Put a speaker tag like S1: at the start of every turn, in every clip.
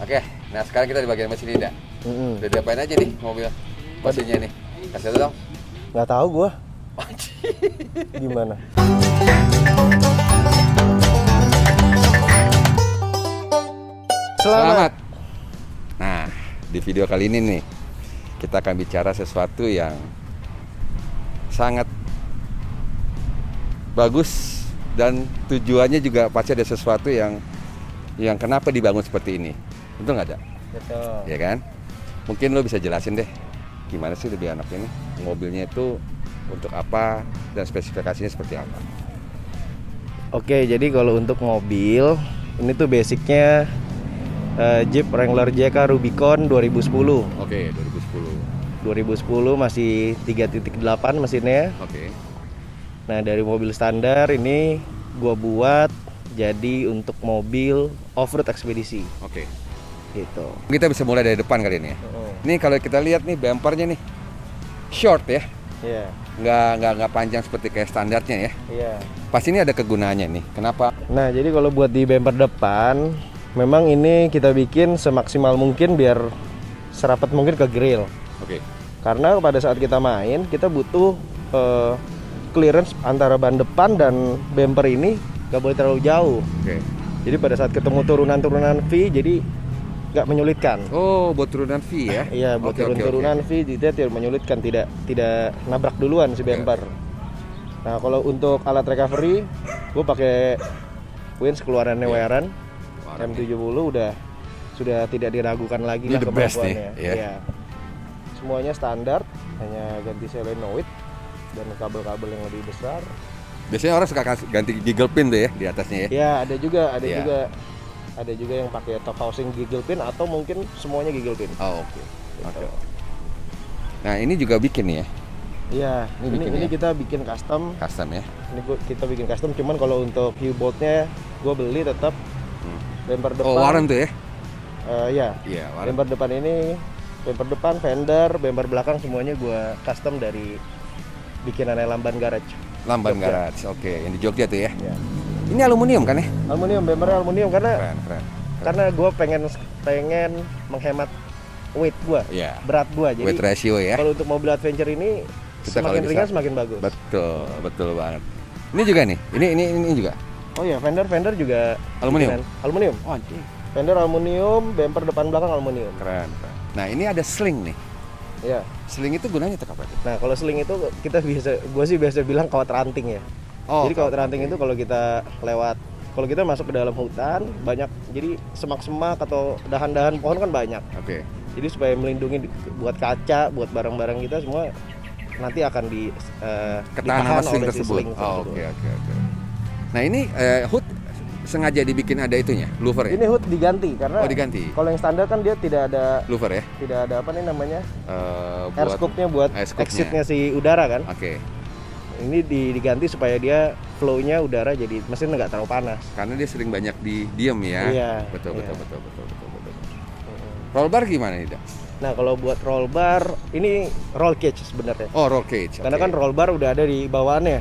S1: Oke, nah sekarang kita di bagian mesin ini, dah. Udah diapain aja nih mobil mesinnya nih? Kasih tau dong.
S2: Nggak tahu gua. Gimana?
S1: Selamat. Nah, di video kali ini nih kita akan bicara sesuatu yang sangat bagus dan tujuannya juga pasti ada sesuatu yang kenapa dibangun seperti ini. Betul nggak, Dak?
S2: Betul.
S1: Ya kan? Mungkin lo bisa jelasin deh gimana sih lebih enak ini mobilnya itu untuk apa dan spesifikasinya seperti apa.
S2: Oke, jadi kalau untuk mobil ini tuh basicnya Jeep Wrangler JK Rubicon 2010.
S1: Oke, 2010.
S2: 2010 masih 3.8 mesinnya.
S1: Oke.
S2: Nah, dari mobil standar ini gua buat jadi untuk mobil off-road ekspedisi
S1: Oke.
S2: gitu.
S1: Kita bisa mulai dari depan kali ini ya. Ini kalau kita lihat nih bumpernya nih short ya.
S2: Iya.
S1: Nggak panjang seperti kayak standarnya ya.
S2: Iya.
S1: Pas ini ada kegunaannya nih. Kenapa?
S2: Nah, jadi kalau buat di bumper depan, memang ini kita bikin semaksimal mungkin biar serapat mungkin ke grill.
S1: Oke.
S2: Karena pada saat kita main, kita butuh clearance antara ban depan dan bumper ini nggak boleh terlalu jauh.
S1: Oke.
S2: Jadi pada saat ketemu turunan-turunan V, jadi nggak menyulitkan.
S1: Oh, buat turunan V ya?
S2: Iya, buat
S1: Oke, oke,
S2: turunan
S1: oke.
S2: V tidak menyulitkan, tidak nabrak duluan si bumper. Nah, kalau untuk alat recovery, gue pakai Wins keluarannya Weran M70 sudah tidak diragukan lagi
S1: Ini
S2: lah
S1: the best nih,
S2: kemampuannya.
S1: ya.
S2: Iya. Semuanya standar, hanya ganti solenoid dan kabel-kabel yang lebih besar.
S1: Biasanya orang suka ganti giggle pin tuh ya di atasnya ya.
S2: Ya, ada juga
S1: Iya.
S2: yang pakai top housing giggle pin atau mungkin semuanya giggle pin.
S1: Oh, oke.
S2: Gitu.
S1: Nah, ini juga bikin nih ya.
S2: Iya,
S1: Ini bikin
S2: ini
S1: ya?
S2: kita bikin custom.
S1: Custom ya.
S2: Kita bikin custom, cuman kalau untuk U-boltnya gue beli tetap bumper depan.
S1: Oh, Warren tuh ya?
S2: Iya.
S1: Iya, Warren.
S2: Bumper depan ini, bumper depan, fender, bumper belakang semuanya gue custom dari bikinan Lamban Garage.
S1: Lamban
S2: Jogja.
S1: Garage. Oke, yang di Jogja tuh ya.
S2: Ya.
S1: Ini aluminium kan ya?
S2: Aluminium, bumpernya aluminium karena
S1: Keren.
S2: karena gue pengen menghemat weight gue,
S1: Iya.
S2: berat gue. Jadi
S1: Weight ratio ya.
S2: kalau untuk mobil adventure ini
S1: Kita
S2: semakin
S1: kalau
S2: ringan
S1: bisa-
S2: semakin bagus.
S1: Betul banget. Ini juga nih. Ini juga.
S2: Oh iya, fender juga
S1: Aluminium?
S2: bikinan aluminium.
S1: Oh, anjing.
S2: Fender aluminium, bumper depan belakang aluminium.
S1: Keren. Nah, ini ada sling nih.
S2: Iya.
S1: Sling itu gunanya untuk apa tuh?
S2: Nah, kalau sling itu gue sih biasa bilang kawat ranting ya.
S1: Oh,
S2: Jadi kawat ranting itu kalau kita masuk ke dalam hutan banyak, jadi semak-semak atau dahan-dahan pohon kan banyak.
S1: Oke.
S2: Jadi supaya melindungi buat kaca, buat barang-barang kita semua nanti akan
S1: Ketahan sama sling
S2: oleh si
S1: tersebut.
S2: sling
S1: Oh,
S2: tersebut.
S1: oke. Nah, ini hood sengaja dibikin ada itunya, louver ya?
S2: Ini hood diganti karena
S1: Oh, diganti.
S2: kalau yang standar kan dia tidak ada
S1: Louver ya?
S2: apa nih namanya?
S1: Buat
S2: Air scoop-nya buat
S1: air scoop-nya.
S2: exit-nya si udara kan.
S1: Oke.
S2: Ini diganti supaya dia flow-nya udara jadi mesin nggak terlalu panas.
S1: Karena dia sering banyak diem ya.
S2: Iya,
S1: Betul.
S2: iya.
S1: Roll bar gimana nih, Dak?
S2: Nah, kalau buat roll bar ini roll cage sebenarnya.
S1: Oh, roll cage.
S2: Karena
S1: oke.
S2: kan roll bar udah ada di bawaannya.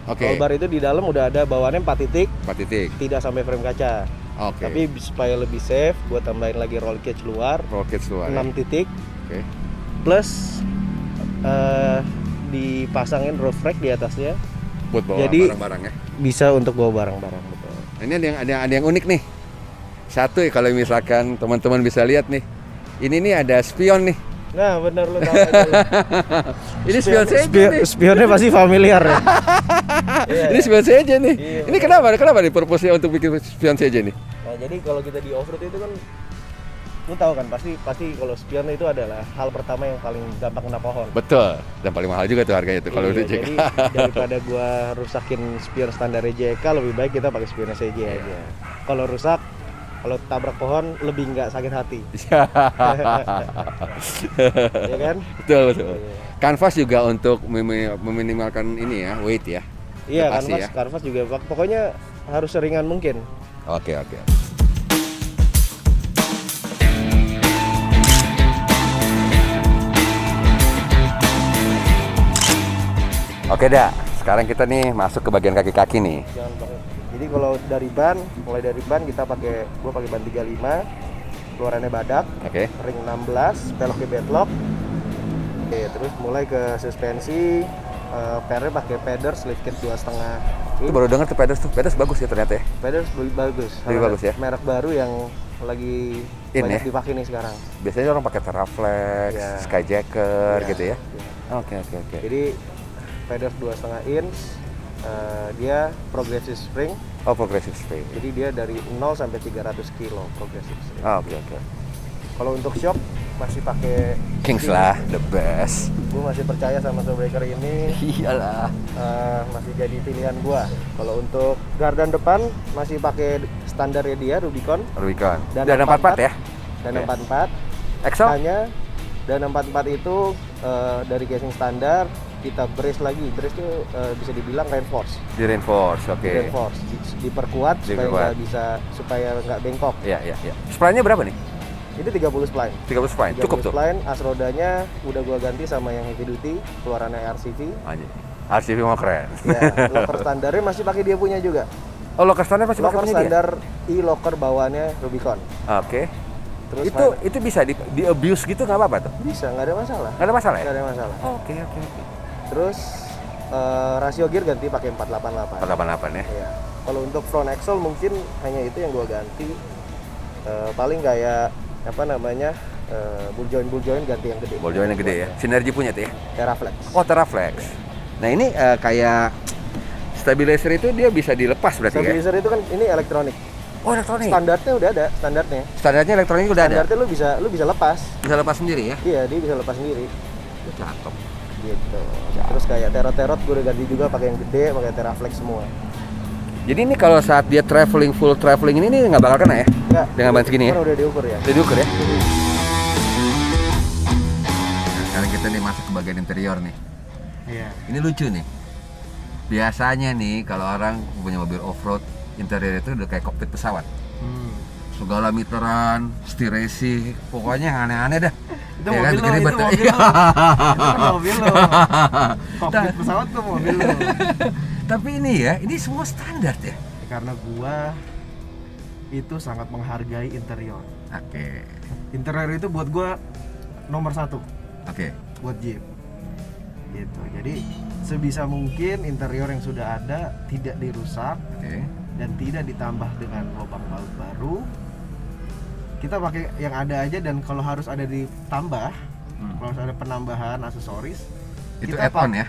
S1: Oke.
S2: Roll bar itu di dalam udah ada bawaannya 4 titik,
S1: 4 titik.
S2: tidak sampai frame kaca.
S1: Oke.
S2: Tapi supaya lebih safe, buat tambahin lagi roll cage luar
S1: roll cage luar.
S2: 6 titik
S1: Oke.
S2: plus dipasangin roof rack di atasnya.
S1: Buat bawa
S2: Jadi-
S1: barang-barang ya.
S2: Bisa untuk bawa barang-barang, betul.
S1: Nah, ini ada yang unik nih. Satu ya, kalau misalkan teman-teman bisa lihat nih. Ini nih ada spion nih.
S2: Nah, benar lu tahu aja lu.
S1: Ini spion saja nih.
S2: Spionnya pasti familiar ya. Iya.
S1: Ini spion saja nih.
S2: Iya,
S1: Ini kenapa nih purpose-nya untuk bikin spion saja nih?
S2: Nah, jadi kalau kita di off-road itu kan lu tahu kan pasti kalau spion itu adalah hal pertama yang paling gampang kena pohon.
S1: Betul. Dan paling mahal juga tuh harganya tuh kalau
S2: Iya,
S1: udah JK.
S2: jadi daripada gua rusakin spion standar JK, lebih baik kita pakai spion SJ aja. Kalau rusak, kalau tabrak pohon lebih nggak sakit hati. Ya kan?
S1: Betul.
S2: Iya.
S1: Canvas juga untuk meminimalkan ini ya, weight ya.
S2: Iya,
S1: Pasti
S2: kanvas,
S1: ya.
S2: kanvas juga pokoknya harus seringan mungkin.
S1: Oke. Oke, Dak. Sekarang kita nih masuk ke bagian kaki-kaki nih.
S2: Jangan pakai. Jadi kalau dari ban, mulai dari ban kita gua pakai ban 35. keluarannya badak.
S1: Oke.
S2: Ring 16, peloknya bedlock. Oke, terus mulai ke suspensi, pernya pakai Peders lift kit 2,5.
S1: Itu baru dengar tuh Peders tuh. Peders bagus ya ternyata ya.
S2: Peders lebih bagus.
S1: Lebih bagus ya?
S2: Merek baru yang lagi
S1: In
S2: banyak
S1: ya?
S2: dipakai nih sekarang.
S1: Biasanya orang pakai Teraflex,
S2: Iya.
S1: Skyjacker
S2: Iya,
S1: gitu ya.
S2: iya.
S1: Oke.
S2: Jadi Peders 2,5 inch, dia progressive spring.
S1: Oh, progressive spring.
S2: Jadi dia dari 0 sampai 300 kilo progressive spring.
S1: Oke.
S2: Kalau untuk shock masih pakai
S1: Kings lah, the best.
S2: Gue masih percaya sama Showbreaker ini.
S1: Iyalah.
S2: Masih jadi pilihan gua. Kalau untuk gardan depan masih pakai standarnya dia Rubicon
S1: Rubicon.
S2: Dan
S1: Dan 44 ya?
S2: dan
S1: Oke.
S2: 44.
S1: Excel?
S2: Hanya dan 44 itu dari casing standar kita brace lagi. Brace itu bisa dibilang reinforce.
S1: Di reinforce, oke.
S2: Reinforce diperkuat
S1: Diperkuat.
S2: supaya nggak bengkok.
S1: Iya. Spline-nya berapa nih?
S2: Itu 30 spline.
S1: 30 spline,
S2: 30
S1: cukup tuh.
S2: spline, as rodanya udah gua ganti sama yang heavy duty, keluarannya RCV.
S1: Anjir. RCV mau keren.
S2: Ya, locker standarnya masih pakai dia punya juga.
S1: Oh, locker standar masih pakai
S2: Locker
S1: punya dia?
S2: standar e-locker bawaannya Rubicon.
S1: Oke.
S2: Terus
S1: Itu bisa di abuse gitu nggak apa-apa tuh?
S2: bisa, nggak ada masalah.
S1: Nggak ada masalah ya?
S2: Nggak ada masalah.
S1: Oke.
S2: Terus rasio gear ganti pakai 488.
S1: 488 ya.
S2: Iya. Kalau untuk front axle mungkin hanya itu yang gua ganti. Paling kayak apa namanya? Bull joint ganti yang gede.
S1: Ball joint yang gede ya. Sinergi punya tuh ya.
S2: Teraflex.
S1: Oh, Teraflex. Nah, ini kayak stabilizer itu dia bisa dilepas berarti ya?
S2: Stabilizer itu kan ini elektronik.
S1: Oh, elektronik.
S2: Standarnya udah ada, standarnya.
S1: Standarnya elektronik udah ada.
S2: Standarnya lu bisa lepas.
S1: Bisa lepas sendiri ya?
S2: Iya, dia bisa lepas sendiri.
S1: Cakep.
S2: Gitu. Terus kayak terot gue udah ganti juga pakai yang gede, pakai Teraflex semua.
S1: Jadi ini kalau saat dia full traveling ini nggak bakal kena ya?
S2: Enggak.
S1: Dengan ban segini ya?
S2: Kan udah diukur ya.
S1: Udah diukur ya? Nah, sekarang kita nih masuk ke bagian interior nih.
S2: Iya.
S1: Ini lucu nih. Biasanya nih kalau orang punya mobil off-road, interior itu udah kayak kokpit pesawat. Segala meteran, stiresi, pokoknya yang aneh-aneh dah.
S2: Itu
S1: Ya kan,
S2: mobil lo,
S1: bikin
S2: itu
S1: ribet.
S2: mobil
S1: Iya.
S2: lo. Itu kan mobil lo. Kokpit pesawat tuh mobil lo.
S3: Tapi ini ya, ini semua standar ya.
S2: Karena gua itu sangat menghargai interior.
S3: Oke.
S2: Interior itu buat gua nomor satu
S3: Oke.
S2: buat Jeep. Gitu. Jadi sebisa mungkin interior yang sudah ada tidak dirusak
S3: Oke.
S2: dan tidak ditambah dengan lubang baut baru. Kita pakai yang ada aja, dan kalau harus ada ditambah, kalau harus ada penambahan aksesoris,
S3: Itu
S2: kita
S3: add-on ya.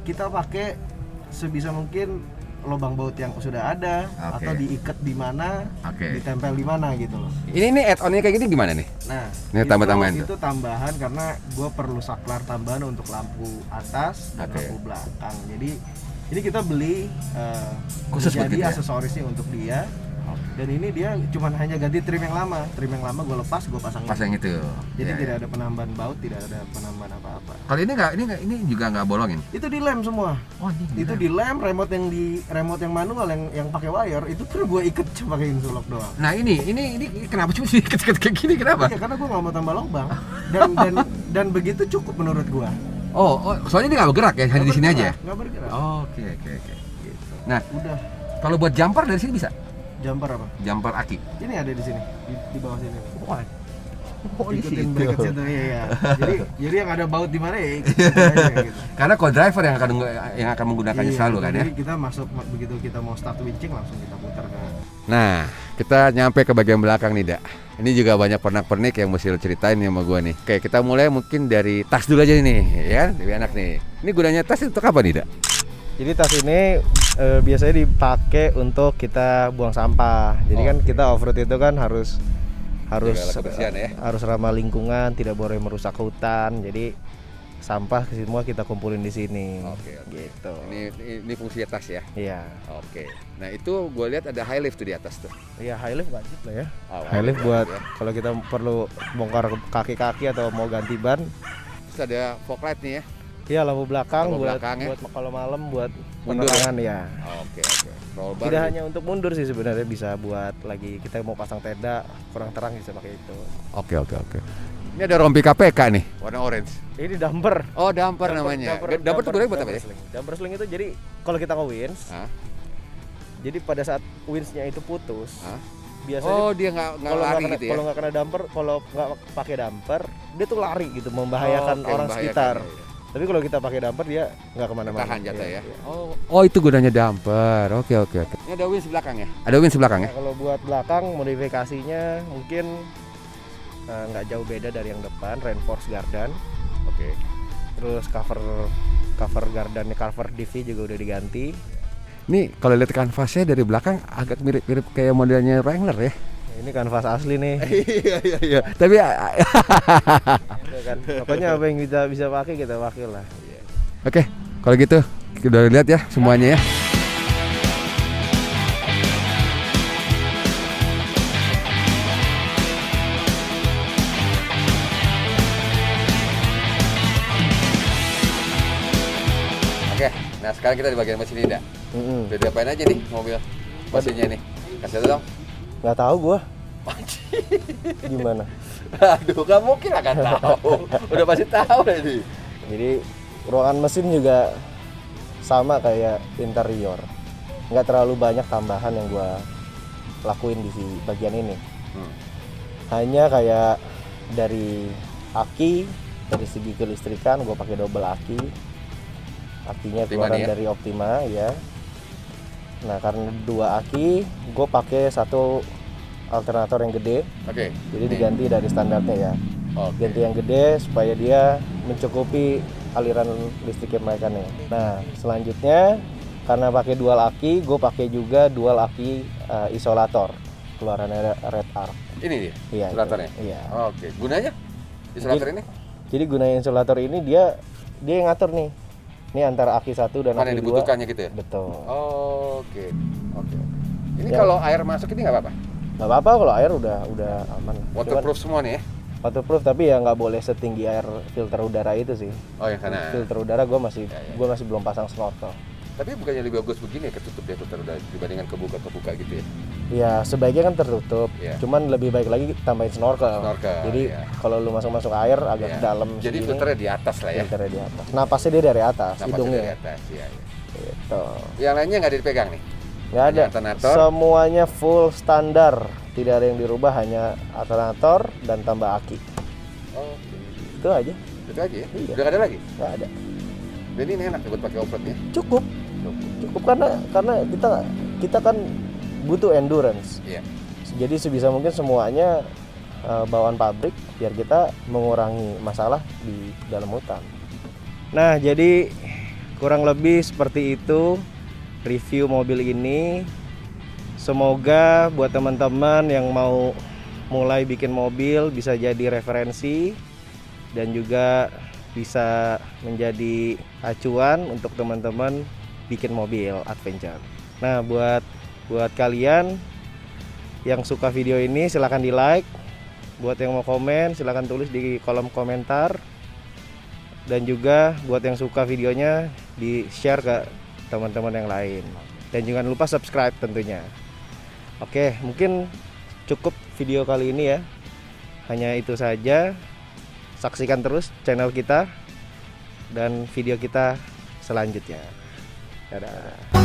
S2: kita pakai sebisa mungkin lubang baut yang sudah ada,
S3: Oke.
S2: atau diikat di mana,
S3: Oke.
S2: ditempel di mana gitu loh.
S1: Ini add-onnya kayak gini gimana nih?
S2: Nah,
S1: Ini tambah-tambahan tuh.
S2: itu tambahan karena gue perlu saklar tambahan untuk lampu atas dan
S1: Oke.
S2: lampu belakang. Jadi ini kita beli
S3: Khusus
S2: jadi
S3: begitu ya?
S2: aksesorisnya untuk dia. Dan ini dia cuman hanya ganti trim yang lama. Trim yang lama gue lepas, gue pasang.
S3: Pas yang itu.
S2: Jadi
S3: Ya,
S2: tidak
S3: ya.
S2: ada penambahan baut, tidak ada penambahan apa-apa.
S3: Kalau ini juga nggak bolongin.
S2: Itu di lem semua.
S3: Oh, ini.
S2: Itu di lem, remote yang manual yang pakai wire itu tuh gue ikat cuma pakai insulok doang.
S3: Nah, ini kenapa cuma sih kayak gini kenapa?
S2: Ya karena gue nggak mau tambah lubang. Dan begitu cukup menurut gue.
S3: Oh, soalnya ini nggak bergerak ya, hanya di sini aja.
S2: Nggak bergerak.
S3: Oke.
S2: Gitu.
S3: Nah,
S2: Udah.
S3: kalau buat jumper dari sini bisa.
S2: Jumper apa?
S3: Jumper aki.
S2: Ini ada di sini, di bawah sini.
S3: Oh,
S2: Ikutin bracket situ, iya. Jadi yang ada baut di mana ya ikutin aja gitu.
S3: Karena co-driver yang akan menggunakannya
S2: Iya,
S3: selalu kan ya.
S2: Jadi kita masuk, begitu kita mau start winching langsung kita putar ke.
S1: Nah, kita nyampe ke bagian belakang nih, Dak. Ini juga banyak pernak-pernik yang mesti lo ceritain nih sama gua nih. Oke, kita mulai mungkin dari tas dulu aja nih, ya kan? Lebih enak nih. Ini gunanya tas untuk apa nih, Dak?
S2: Jadi tas ini biasanya dipakai untuk kita buang sampah. Jadi kan kita off-road itu kan harus
S1: Jaga kebersihan ya.
S2: harus ramah lingkungan, tidak boleh merusak hutan. Jadi sampah semua kita kumpulin di sini.
S1: Oke.
S2: Gitu.
S1: Ini fungsinya tas ya.
S2: Iya.
S1: Oke. Nah, itu gua lihat ada high lift tuh di atas tuh.
S2: Iya, high lift wajib lah ya.
S1: Oh,
S2: High lift buat
S1: ya.
S2: kalau kita perlu bongkar kaki-kaki atau mau ganti ban.
S1: Terus ada fog light nih ya.
S2: Iya, lampu belakang
S1: Lampu
S2: buat
S1: belakang ya.
S2: buat kalau malam buat
S1: Mundur
S2: penerangan ya.
S1: Oke. Roll bar.
S2: Tidak hanya untuk mundur sih sebenarnya, bisa buat lagi kita mau pasang tenda kurang terang bisa pakai itu.
S1: Oke. Ini ada rompi KPK nih, warna orange.
S2: Ini damper.
S1: Oh, damper namanya. Damper tuh gunanya buat apa ya?
S2: sling. Damper sling itu jadi kalau kita ke winch,
S1: Hah?
S2: jadi pada saat winchnya itu putus,
S1: Hah?
S2: biasanya
S1: Oh, dia nggak lari gitu ya?
S2: kalau nggak kena damper, kalau nggak pakai damper, dia tuh lari gitu, membahayakan
S1: Oke,
S2: orang
S1: membahayakan,
S2: sekitar.
S1: ya, ya.
S2: Tapi kalau kita pakai damper dia nggak kemana-mana.
S1: Tahan jatuh
S2: Iya,
S1: ya.
S2: iya.
S1: Oh, itu gunanya damper. Oke. Ini ada wheels belakang ya? Ada wheels belakang ya?
S2: Nah, kalau buat belakang modifikasinya mungkin nggak jauh beda dari yang depan, reinforce gardan.
S1: Oke.
S2: Terus cover gardannya, cover div juga udah diganti.
S1: Ini kalau lihat kanvasnya dari belakang agak mirip-mirip kayak modelnya Wrangler ya.
S2: Ini kanvas asli nih.
S1: Iya. Tapi
S2: Itu kan. Pokoknya apa yang kita bisa pakai kita pakai lah.
S1: oke, kalau gitu kita udah lihat ya semuanya ya. Oke, nah sekarang kita di bagian mesin ini dah. Udah diapain aja nih mobil mesinnya nih? Kasih tau dong.
S2: Nggak tahu gua. Gimana?
S1: Aduh, gak mungkin lah kan tahu. Udah pasti tahu ini.
S2: Jadi ruangan mesin juga sama kayak interior. Nggak terlalu banyak tambahan yang gua lakuin di bagian ini. Hanya kayak dari aki, dari segi kelistrikan gua pakai double aki. Akinya
S1: Optima
S2: keluaran
S1: nih ya?
S2: dari Optima ya. Nah karena 2 aki, gue pakai 1 alternator yang gede.
S1: Oke.
S2: Jadi
S1: Nih.
S2: diganti dari standarnya ya.
S1: Oke.
S2: Ganti yang gede supaya dia mencukupi aliran listriknya mereka nih. Nah selanjutnya karena pakai dual aki, gue pakai juga dual aki isolator keluarannya Red Arc.
S1: Ini dia.
S2: Iya.
S1: Isolatornya?
S2: itu. Iya.
S1: Oke. Gunanya isolator ini?
S2: Jadi gunanya isolator ini dia yang ngatur nih. Ini antara aki 1 dan
S1: Mana
S2: aki 2.
S1: yang dibutuhkannya gitu ya?
S2: Betul.
S1: Oke. Ini
S2: Ya.
S1: kalau air masuk ini nggak apa-apa?
S2: Nggak apa-apa kalau air udah aman.
S1: Waterproof semua nih ya?
S2: Waterproof tapi ya nggak boleh setinggi air filter udara itu sih.
S1: Oh yang sana.
S2: Filter udara gue masih
S1: Ya, ya.
S2: gue masih belum pasang snorkel.
S1: Tapi bukannya lebih bagus begini ya ketutup ya filter udara dibandingkan kebuka gitu ya?
S2: Ya sebaiknya kan tertutup.
S1: Iya.
S2: Cuman lebih baik lagi tambahin snorkel.
S1: Snorkel,
S2: Jadi
S1: iya.
S2: kalau lu masuk air agak
S1: Iya.
S2: dalam
S1: Jadi
S2: segini,
S1: filternya di atas lah ya?
S2: filternya di atas. Napasnya dia dari atas,
S1: Napasnya
S2: hidungnya.
S1: dari atas, iya.
S2: Gitu.
S1: Yang lainnya nggak ada dipegang nih?
S2: Nggak ada.
S1: Hanya alternator?
S2: Semuanya full standar. Tidak ada yang dirubah, hanya alternator dan tambah aki.
S1: Oke.
S2: Itu aja.
S1: Itu aja ya?
S2: Iya.
S1: Udah nggak ada lagi?
S2: Nggak ada.
S1: Dan ini enak ya buat pakai off-road ya?
S2: Cukup karena kita kan butuh endurance.
S1: Iya.
S2: Jadi sebisa mungkin semuanya bawaan pabrik biar kita mengurangi masalah di dalam hutan. Nah, jadi kurang lebih seperti itu review mobil ini. Semoga buat teman-teman yang mau mulai bikin mobil bisa jadi referensi dan juga bisa menjadi acuan untuk teman-teman bikin mobil adventure. Nah, buat kalian yang suka video ini silahkan di like. Buat yang mau komen silahkan tulis di kolom komentar. Dan juga buat yang suka videonya di share ke teman-teman yang lain. Dan jangan lupa subscribe tentunya. Oke, mungkin cukup video kali ini ya. Hanya itu saja. Saksikan terus channel kita dan video kita selanjutnya. Dadah.